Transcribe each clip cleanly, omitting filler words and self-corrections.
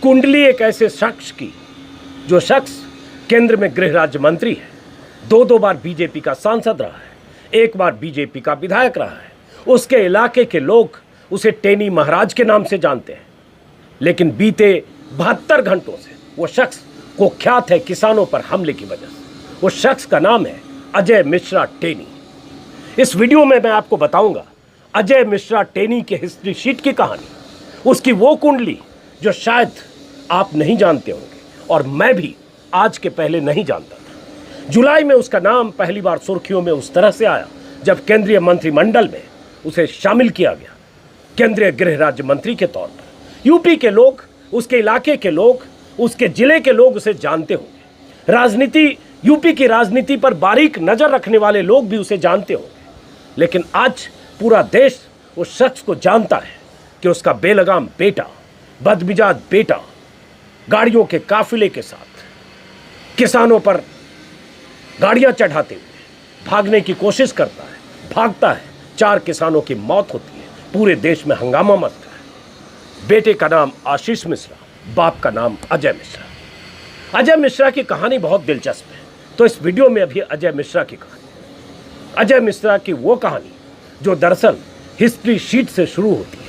कुंडली एक ऐसे शख्स की जो शख्स केंद्र में गृह राज्य मंत्री है, दो बार बीजेपी का सांसद रहा है, एक बार बीजेपी का विधायक रहा है। उसके इलाके के लोग उसे टेनी महाराज के नाम से जानते हैं, लेकिन बीते 72 घंटों से वो शख्स कुख्यात है किसानों पर हमले की वजह से। वो शख्स का नाम है अजय मिश्रा टेनी। इस वीडियो में मैं आपको बताऊंगा अजय मिश्रा टेनी के हिस्ट्री शीट की कहानी, उसकी वो कुंडली जो शायद आप नहीं जानते होंगे और मैं भी आज के पहले नहीं जानता था। जुलाई में उसका नाम पहली बार सुर्खियों में उस तरह से आया जब केंद्रीय मंत्रिमंडल में उसे शामिल किया गया केंद्रीय गृह राज्य मंत्री के तौर पर। यूपी के लोग, उसके इलाके के लोग, उसके जिले के लोग उसे जानते होंगे। राजनीति, यूपी की राजनीति पर बारीक नजर रखने वाले लोग भी उसे जानते होंगे। लेकिन आज पूरा देश उस शख्स को जानता है कि उसका बेलगाम बेटा, बदमिजाज बेटा गाड़ियों के काफिले के साथ किसानों पर गाड़ियां चढ़ाते हुए भागने की कोशिश करता है, भागता है। 4 किसानों की मौत होती है, पूरे देश में हंगामा मचता है। बेटे का नाम आशीष मिश्रा, बाप का नाम अजय मिश्रा। अजय मिश्रा की कहानी बहुत दिलचस्प है, तो इस वीडियो में अभी अजय मिश्रा की कहानी, अजय मिश्रा की वो कहानी जो दरअसल हिस्ट्री शीट से शुरू होती है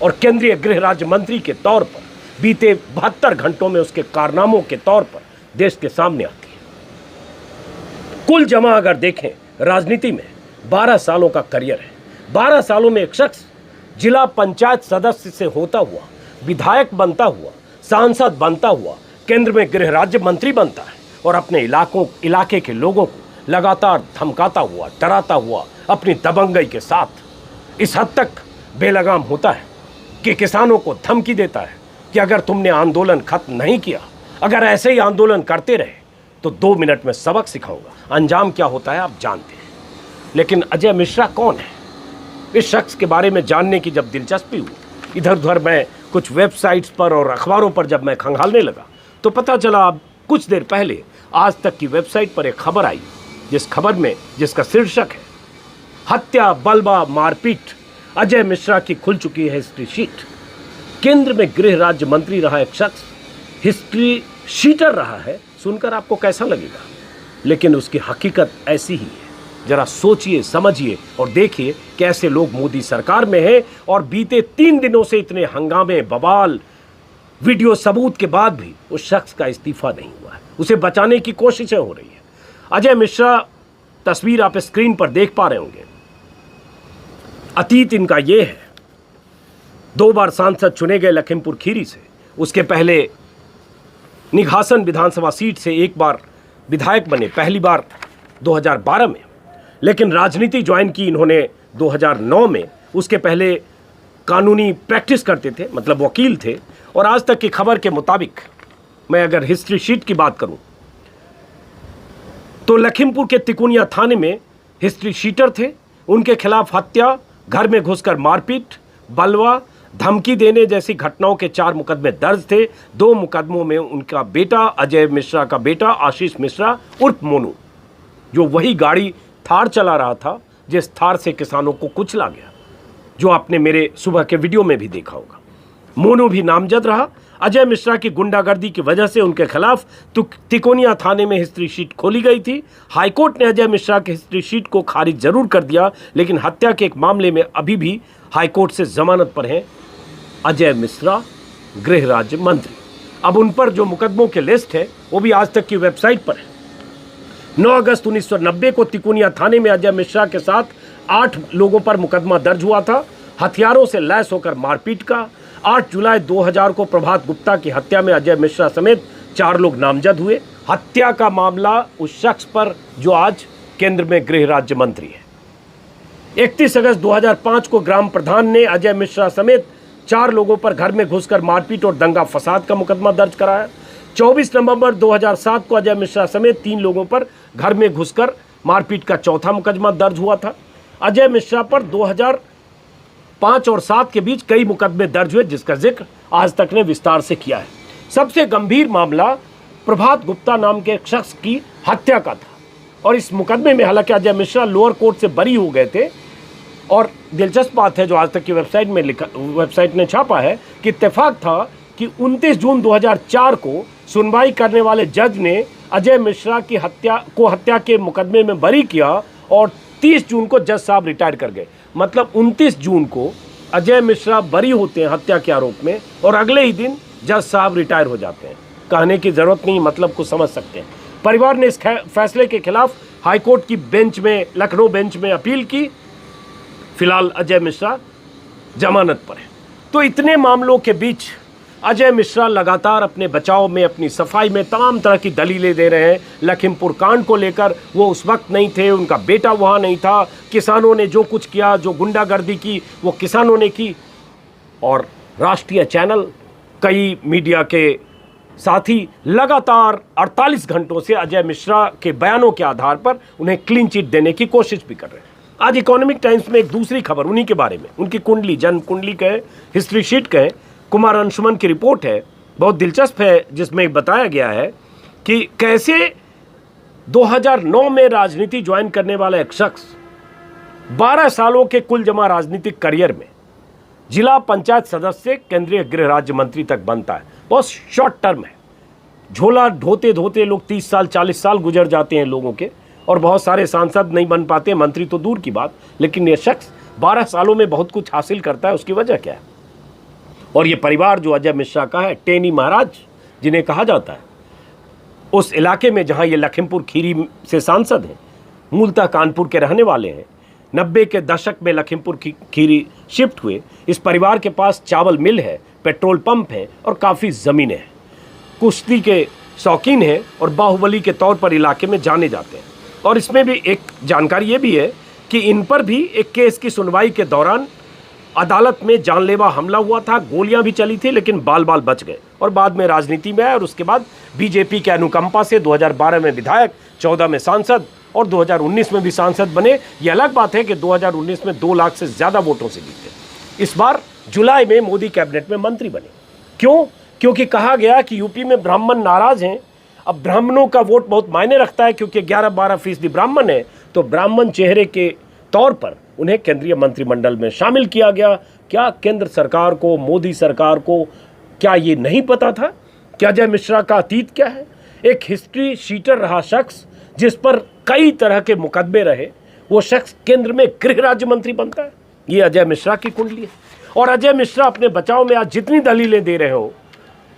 और केंद्रीय गृह राज्य मंत्री के तौर पर बीते 72 घंटों में उसके कारनामों के तौर पर देश के सामने आती है। कुल जमा अगर देखें राजनीति में 12 सालों का करियर है। 12 सालों में एक शख्स जिला पंचायत सदस्य से होता हुआ, विधायक बनता हुआ, सांसद बनता हुआ, केंद्र में गृह राज्य मंत्री बनता है और अपने इलाके के लोगों को लगातार धमकाता हुआ, डराता हुआ, अपनी दबंगई के साथ इस हद तक बेलगाम होता है कि किसानों को धमकी देता है कि अगर तुमने आंदोलन खत्म नहीं किया, अगर ऐसे ही आंदोलन करते रहे तो 2 मिनट में सबक सिखाऊंगा। अंजाम क्या होता है आप जानते हैं। लेकिन अजय मिश्रा कौन है? इस शख्स के बारे में जानने की जब दिलचस्पी हुई, इधर उधर मैं कुछ वेबसाइट्स पर और अखबारों पर जब मैं खंगालने लगा तो पता चला अब कुछ देर पहले आज तक की वेबसाइट पर एक खबर आई, जिस खबर में जिसका शीर्षक है हत्या, बलवा, मारपीट, अजय मिश्रा की खुल चुकी है हिस्ट्री शीट। केंद्र में गृह राज्य मंत्री रहा एक शख्स हिस्ट्री शीटर रहा है, सुनकर आपको कैसा लगेगा? लेकिन उसकी हकीकत ऐसी ही है। जरा सोचिए, समझिए और देखिए कैसे लोग मोदी सरकार में हैं और बीते 3 दिनों से इतने हंगामे, बवाल, वीडियो सबूत के बाद भी उस शख्स का इस्तीफा नहीं हुआ है। उसे बचाने की कोशिशें हो रही है। अजय मिश्रा, तस्वीर आप स्क्रीन पर देख पा रहे होंगे। अतीत इनका ये है, 2 बार सांसद चुने गए लखीमपुर खीरी से, उसके पहले निघासन विधानसभा सीट से 1 बार विधायक बने, पहली बार 2012 में। लेकिन राजनीति ज्वाइन की इन्होंने 2009 में। उसके पहले कानूनी प्रैक्टिस करते थे, मतलब वकील थे। और आज तक की खबर के मुताबिक मैं अगर हिस्ट्री शीट की बात करूं तो लखीमपुर के तिकोनिया थाने में हिस्ट्री शीटर थे। उनके खिलाफ हत्या, घर में घुसकर मारपीट, बलवा, धमकी देने जैसी घटनाओं के 4 मुकदमे दर्ज थे। 2 मुकदमों में उनका बेटा, अजय मिश्रा का बेटा आशीष मिश्रा उर्फ मोनू, जो वही गाड़ी थार चला रहा था जिस थार से किसानों को कुचला गया, जो आपने मेरे सुबह के वीडियो में भी देखा होगा। मोनू भी नामजद रहा। अजय मिश्रा की गुंडागर्दी की वजह से उनके खिलाफ तिकोनिया थाने में हिस्ट्री शीट खोली गई थी। हाईकोर्ट ने अजय मिश्रा की हिस्ट्री शीट को खारिज जरूर कर दिया, लेकिन हत्या के एक मामले में अभी भी हाईकोर्ट से जमानत पर हैं अजय मिश्रा, गृह राज्य मंत्री। अब उन पर जो मुकदमों के लिस्ट है वो भी आज तक की वेबसाइट पर है। 9 अगस्त 1990 को तिकोनिया थाने में अजय मिश्रा के साथ 8 लोगों पर मुकदमा दर्ज हुआ था, हथियारों से लैस होकर मारपीट का। 8 जुलाई 2000 को प्रभात गुप्ता की हत्या में अजय मिश्रा समेत 4 लोग नामजद हुए। हत्या का मामला उस शख्स पर जो आज केंद्र में गृह राज्य मंत्री है। 31 अगस्त 2005 को ग्राम प्रधान ने अजय मिश्रा समेत 4 लोगों पर घर में घुसकर मारपीट और दंगा फसाद का मुकदमा दर्ज कराया। 24 नवंबर 2007 को अजय मिश्रा समेत 3 लोगों पर घर में घुसकर मारपीट का 4था मुकदमा दर्ज हुआ था। अजय मिश्रा पर 2005 और 7 के बीच कई मुकदमे दर्ज हुए, जिसका जिक्र आज तक ने विस्तार से किया है। सबसे गंभीर मामला प्रभात गुप्ता नाम के एक शख्स की हत्या का था और इस मुकदमे में हालांकि अजय मिश्रा लोअर कोर्ट से बरी हो गए थे। और दिलचस्प बात है जो आज तक की वेबसाइट ने छापा है कि इत्तेफाक था कि 29 जून 2004 को सुनवाई करने वाले जज ने अजय मिश्रा की हत्या के मुकदमे में बरी किया और 30 जून को जज साहब रिटायर कर गए। मतलब 29 जून को अजय मिश्रा बरी होते हैं हत्या के आरोप में और अगले ही दिन जज साहब रिटायर हो जाते हैं। कहने की जरूरत नहीं, मतलब को समझ सकते हैं। परिवार ने इस फैसले के खिलाफ हाईकोर्ट की बेंच में, लखनऊ बेंच में अपील की। फिलहाल अजय मिश्रा जमानत पर है। तो इतने मामलों के बीच अजय मिश्रा लगातार अपने बचाव में, अपनी सफाई में तमाम तरह की दलीलें दे रहे हैं। लखीमपुर कांड को लेकर वो उस वक्त नहीं थे, उनका बेटा वहाँ नहीं था, किसानों ने जो कुछ किया, जो गुंडागर्दी की वो किसानों ने की। और राष्ट्रीय चैनल, कई मीडिया के साथी लगातार 48 घंटों से अजय मिश्रा के बयानों के आधार पर उन्हें क्लीन चिट देने की कोशिश भी कर रहे हैं। आज इकोनॉमिक टाइम्स में एक दूसरी खबर उन्हीं के बारे में, उनकी कुंडली, जन्म कुंडली कहें, हिस्ट्री शीट कहें, कुमार अंशुमन की रिपोर्ट है, बहुत दिलचस्प है, जिसमें बताया गया है कि कैसे 2009 में राजनीति ज्वाइन करने वाला एक शख्स 12 सालों के कुल जमा राजनीतिक करियर में जिला पंचायत सदस्य, केंद्रीय गृह राज्य मंत्री तक बनता है। बहुत शॉर्ट टर्म है। झोला ढोते ढोते लोग 30 साल 40 साल गुजर जाते हैं लोगों के, और बहुत सारे सांसद नहीं बन पाते, मंत्री तो दूर की बात। लेकिन ये शख्स 12 सालों में बहुत कुछ हासिल करता है। उसकी वजह क्या है? और ये परिवार जो अजय मिश्रा का है, टेनी महाराज जिन्हें कहा जाता है, उस इलाके में जहां ये लखीमपुर खीरी से सांसद हैं, मूलतः कानपुर के रहने वाले हैं। 90 के दशक में लखीमपुर खीरी शिफ्ट हुए। इस परिवार के पास चावल मिल है, पेट्रोल पंप है और काफ़ी ज़मीनें हैं। कुश्ती के शौकीन हैं और बाहुबली के तौर पर इलाके में जाने जाते हैं। और इसमें भी एक जानकारी ये भी है कि इन पर भी एक केस की सुनवाई के दौरान अदालत में जानलेवा हमला हुआ था, गोलियां भी चली थी, लेकिन बाल बाल बच गए और बाद में राजनीति में आए। और उसके बाद बीजेपी के अनुकंपा से 2012 में विधायक, 14 में सांसद और 2019 में भी सांसद बने। ये अलग बात है कि 2019 में 2 लाख से ज़्यादा वोटों से जीते। इस बार जुलाई में मोदी कैबिनेट में मंत्री बने। क्यों? क्योंकि कहा गया कि यूपी में ब्राह्मण नाराज हैं। अब ब्राह्मणों का वोट बहुत मायने रखता है, क्योंकि 11-12% ब्राह्मण है। तो ब्राह्मण चेहरे के तौर पर उन्हें केंद्रीय मंत्रिमंडल में शामिल किया गया। क्या केंद्र सरकार को, मोदी सरकार को क्या ये नहीं पता था कि अजय मिश्रा का अतीत क्या है? एक हिस्ट्री शीटर रहा शख्स, जिस पर कई तरह के मुकदमे रहे, वो शख्स केंद्र में गृह राज्य मंत्री बनता है। ये अजय मिश्रा की कुंडली है। और अजय मिश्रा अपने बचाव में आज जितनी दलीलें दे रहे हो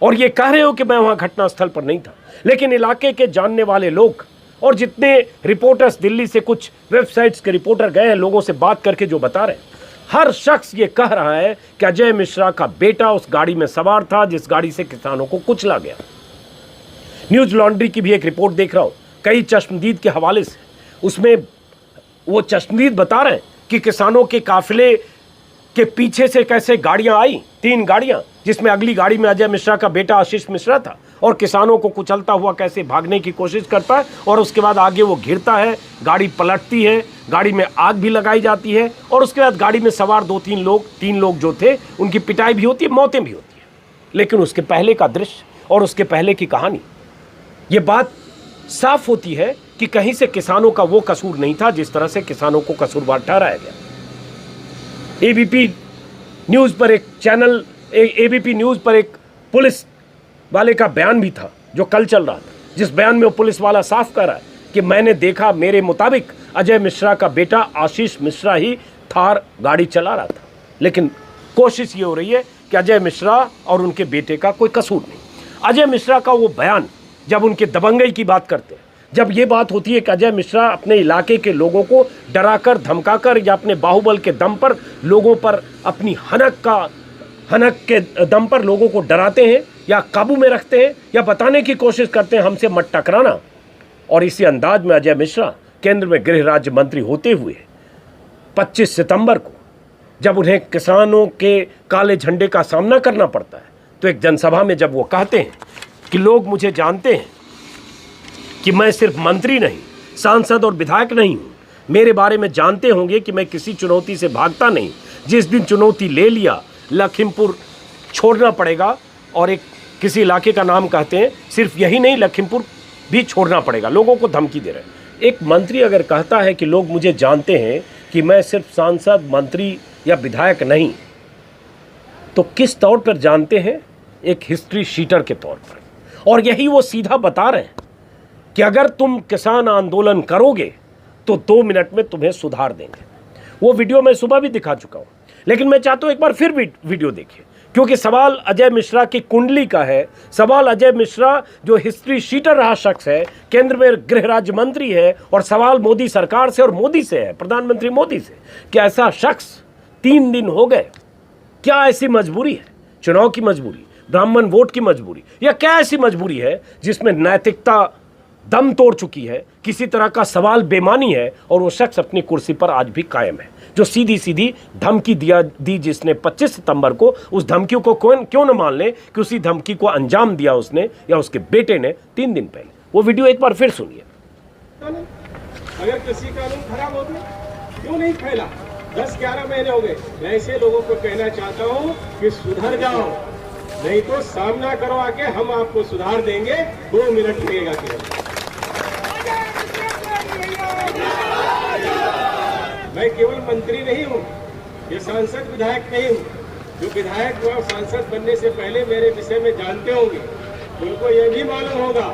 और ये कह रहे हो कि मैं वहाँ घटनास्थल पर नहीं था, लेकिन इलाके के जानने वाले लोग और जितने रिपोर्टर्स, दिल्ली से कुछ वेबसाइट्स के रिपोर्टर गए हैं, लोगों से बात करके जो बता रहे हैं, हर शख्स ये कह रहा है कि अजय मिश्रा का बेटा उस गाड़ी में सवार था जिस गाड़ी से किसानों को कुचला गया। न्यूज लॉन्ड्री की भी एक रिपोर्ट देख रहा हूँ, कई चश्मदीद के हवाले से। उसमें वो चश्मदीद बता रहे हैं कि किसानों के काफिले के पीछे से कैसे गाड़ियां आई, 3 गाड़ियां, जिसमें अगली गाड़ी में अजय मिश्रा का बेटा आशीष मिश्रा था, और किसानों को कुचलता हुआ कैसे भागने की कोशिश करता है और उसके बाद आगे वो घिरता है, गाड़ी पलटती है, गाड़ी में आग भी लगाई जाती है और उसके बाद गाड़ी में सवार 3 लोग जो थे उनकी पिटाई भी होती है, मौतें भी होती है। लेकिन उसके पहले का दृश्य और उसके पहले की कहानी, ये बात साफ होती है कि कहीं से किसानों का वो कसूर नहीं था जिस तरह से किसानों को कसूरवार ठहराया गया। एबीपी न्यूज़ पर एक चैनल, एबीपी न्यूज़ पर एक पुलिस वाले का बयान भी था जो कल चल रहा था, जिस बयान में वो पुलिस वाला साफ कर रहा है कि मैंने देखा, मेरे मुताबिक अजय मिश्रा का बेटा आशीष मिश्रा ही थार गाड़ी चला रहा था। लेकिन कोशिश ये हो रही है कि अजय मिश्रा और उनके बेटे का कोई कसूर नहीं। अजय मिश्रा का वो बयान, जब उनके दबंगई की बात करते हैं, जब ये बात होती है कि अजय मिश्रा अपने इलाके के लोगों को डराकर, धमकाकर या अपने बाहुबल के दम पर लोगों पर, अपनी हनक के दम पर लोगों को डराते हैं या काबू में रखते हैं या बताने की कोशिश करते हैं हमसे मत टकराना, और इसी अंदाज में अजय मिश्रा केंद्र में गृह राज्य मंत्री होते हुए 25 सितंबर को जब उन्हें किसानों के काले झंडे का सामना करना पड़ता है, तो एक जनसभा में जब वो कहते हैं कि लोग मुझे जानते हैं कि मैं सिर्फ मंत्री नहीं, सांसद और विधायक नहीं हूँ, मेरे बारे में जानते होंगे कि मैं किसी चुनौती से भागता नहीं, जिस दिन चुनौती ले लिया लखीमपुर छोड़ना पड़ेगा, और एक किसी इलाके का नाम कहते हैं, सिर्फ यही नहीं, लखीमपुर भी छोड़ना पड़ेगा, लोगों को धमकी दे रहे हैं। एक मंत्री अगर कहता है कि लोग मुझे जानते हैं कि मैं सिर्फ सांसद, मंत्री या विधायक नहीं, तो किस तौर पर जानते हैं एक हिस्ट्री शीटर के तौर पर, और यही वो सीधा बता रहे हैं कि अगर तुम किसान आंदोलन करोगे तो 2 मिनट में तुम्हें सुधार देंगे। वो वीडियो मैं सुबह भी दिखा चुका हूं, लेकिन मैं चाहता हूं एक बार फिर वीडियो देखिए, क्योंकि सवाल अजय मिश्रा की कुंडली का है। सवाल अजय मिश्रा जो हिस्ट्री शीटर रहा शख्स है, केंद्र में गृह राज्य मंत्री है, और सवाल मोदी सरकार से और मोदी से है, प्रधानमंत्री मोदी से, कि ऐसा शख्स 3 दिन हो गए, क्या ऐसी मजबूरी है, चुनाव की मजबूरी, ब्राह्मण वोट की मजबूरी, या क्या ऐसी मजबूरी है जिसमें नैतिकता दम तोड़ चुकी है, किसी तरह का सवाल बेमानी है, और वो शख्स अपनी कुर्सी पर आज भी कायम है, जो सीधी सीधी धमकी दी जिसने 25 सितंबर को, उस धमकी को क्यों न मान ले कि उसी धमकी को अंजाम दिया उसने या उसके बेटे ने 3 दिन पहले। वो वीडियो एक बार फिर सुनिए। अगर कृषि कानून खराब हो गए क्यों नहीं फैला? 10-11 महीने हो गए। मैं ऐसे लोगों को कहना चाहता हूँ कि सुधर जाओ, नहीं तो सामना करो आके, हम आपको सुधार देंगे। 2 मिनट लगेगा केवल। मैं केवल मंत्री नहीं हूँ, ये सांसद विधायक नहीं हूँ। जो विधायक व सांसद बनने से पहले मेरे विषय में जानते होंगे, उनको यह भी मालूम होगा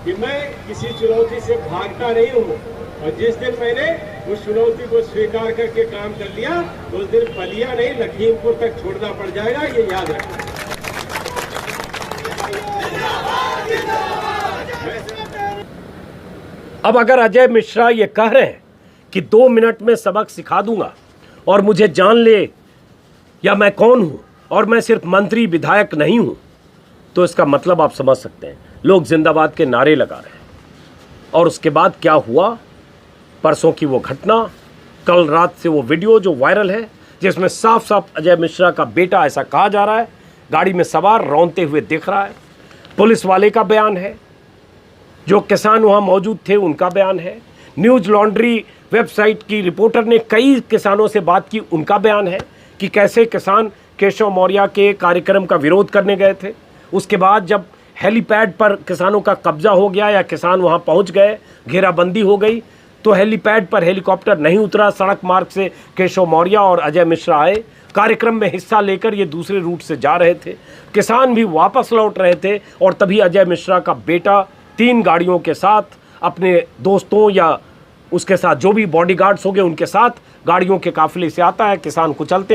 कि मैं किसी चुनौती से भागता नहीं हूँ, और जिस दिन मैंने उस चुनौती को स्वीकार करके काम कर लिया, उस दिन बलिया नहीं लखीमपुर तक छोड़ना पड़ जाएगा, ये याद रखना। अब अगर अजय मिश्रा ये कह रहे हैं कि 2 मिनट में सबक सिखा दूंगा और मुझे जान ले या मैं कौन हूं, और मैं सिर्फ मंत्री विधायक नहीं हूं, तो इसका मतलब आप समझ सकते हैं, लोग जिंदाबाद के नारे लगा रहे हैं। और उसके बाद क्या हुआ, परसों की वो घटना, कल रात से वो वीडियो जो वायरल है, जिसमें साफ साफ अजय मिश्रा का बेटा, ऐसा कहा जा रहा है, गाड़ी में सवार रौंदते हुए दिख रहा है। पुलिस वाले का बयान है, जो किसान वहाँ मौजूद थे उनका बयान है, न्यूज़ लॉन्ड्री वेबसाइट की रिपोर्टर ने कई किसानों से बात की, उनका बयान है कि कैसे किसान केशव मौर्य के कार्यक्रम का विरोध करने गए थे। उसके बाद जब हेलीपैड पर किसानों का कब्जा हो गया या किसान वहाँ पहुँच गए, घेराबंदी हो गई, तो हेलीपैड पर हेलीकॉप्टर नहीं उतरा, सड़क मार्ग से केशव मौर्य और अजय मिश्रा आए, कार्यक्रम में हिस्सा लेकर ये दूसरे रूट से जा रहे थे, किसान भी वापस लौट रहे थे, और तभी अजय मिश्रा का बेटा 3 गाड़ियों के साथ अपने दोस्तों या उसके साथ जो भी बॉडीगार्ड्स होंगे उनके साथ गाड़ियों के काफिले से आता है, किसान कुचलते हैं।